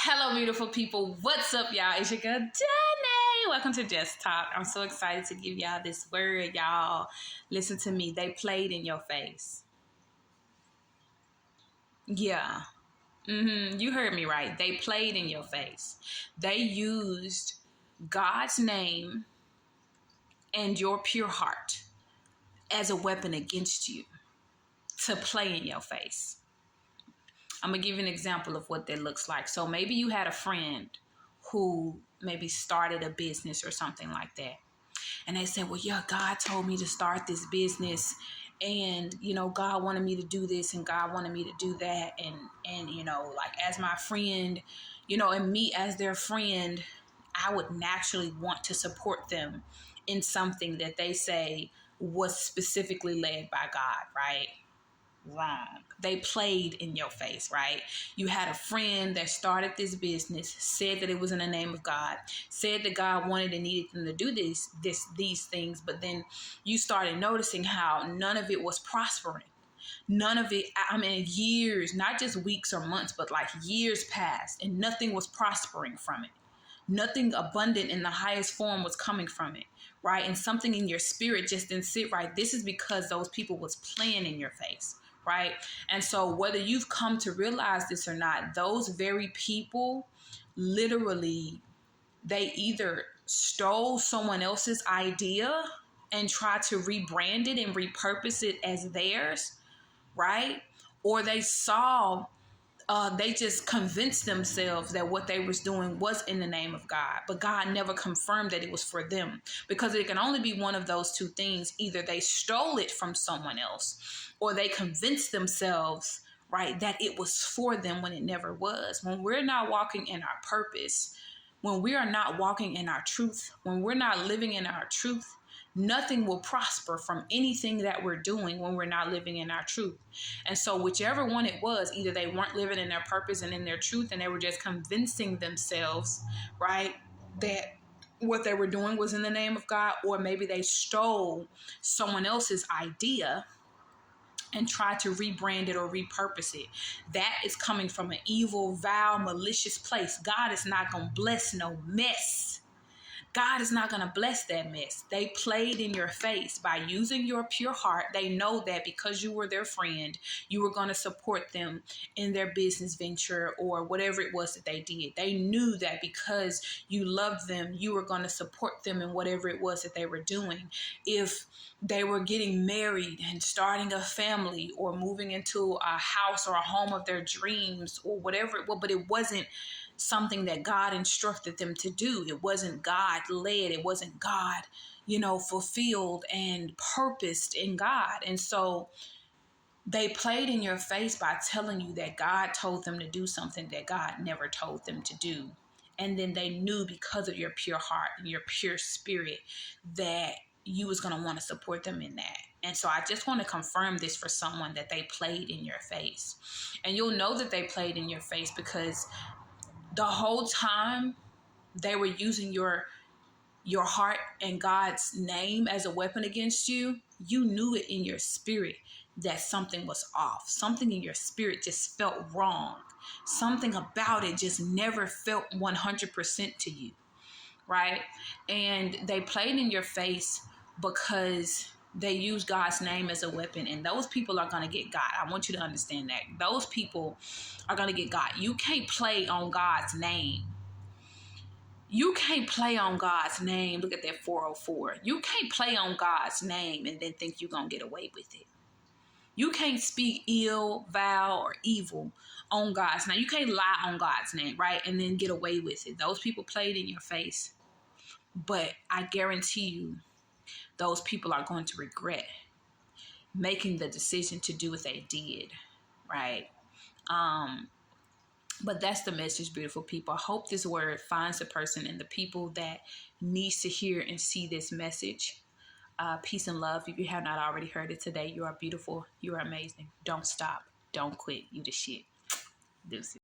Hello, beautiful people. What's up, y'all? It's your girl, Danny. Welcome to Just Talk. I'm so excited to give y'all this word, y'all. Listen to me. They played in your face. Yeah. You heard me right. They played in your face. They used God's name and your pure heart as a weapon against you to play in your face. I'm going to give you an example of what that looks like. So maybe you had a friend who maybe started a business or something like that. And they said, well, yeah, God told me to start this business. And, God wanted me to do this and God wanted me to do that. And like as my friend, and me as their friend, I would naturally want to support them in something that they say was specifically led by God, right? Wrong. They played in your face, right? You had a friend that started this business, said that it was in the name of God, said that God wanted and needed them to do these things, but then you started noticing how none of it was prospering. None of it, years, not just weeks or months, but like years passed and nothing was prospering from it. Nothing abundant in the highest form was coming from it, right? And something in your spirit just didn't sit right. This is because those people was playing in your face, right? And so whether you've come to realize this or not, those very people literally, they either stole someone else's idea and tried to rebrand it and repurpose it as theirs, right? Or they just convinced themselves that what they was doing was in the name of God, but God never confirmed that it was for them, because it can only be one of those two things. Either they stole it from someone else, or they convinced themselves, right, that it was for them when it never was. When we're not walking in our purpose, when we are not walking in our truth, when we're not living in our truth, nothing will prosper from anything that we're doing when we're not living in our truth. And so whichever one it was, either they weren't living in their purpose and in their truth, and they were just convincing themselves, right, that what they were doing was in the name of God, or maybe they stole someone else's idea and tried to rebrand it or repurpose it. That is coming from an evil, vile, malicious place. God is not going to bless no mess. God is not going to bless that mess. They played in your face by using your pure heart. They know that because you were their friend, you were going to support them in their business venture or whatever it was that they did. They knew that because you loved them, you were going to support them in whatever it was that they were doing. If they were getting married and starting a family or moving into a house or a home of their dreams or whatever it was, but it wasn't something that God instructed them to do. It wasn't God led. It wasn't God, fulfilled and purposed in God. And so they played in your face by telling you that God told them to do something that God never told them to do. And then they knew, because of your pure heart and your pure spirit, that you was going to want to support them in that. And so I just want to confirm this for someone, that they played in your face. And you'll know that they played in your face because the whole time they were using your heart and God's name as a weapon against you, you knew it in your spirit that something was off. Something in your spirit just felt wrong. Something about it just never felt 100% to you, right? And they played in your face because they use God's name as a weapon, and those people are going to get God. I want you to understand that. Those people are going to get God. You can't play on God's name. You can't play on God's name. Look at that 404. You can't play on God's name and then think you're going to get away with it. You can't speak ill, vile, or evil on God's name. You can't lie on God's name, right? And then get away with it. Those people played in your face. But I guarantee you, those people are going to regret making the decision to do what they did, right? But that's the message, beautiful people. I hope this word finds the person and the people that needs to hear and see this message. Peace and love. If you have not already heard it today, you are beautiful. You are amazing. Don't stop. Don't quit. You the shit. Deuces.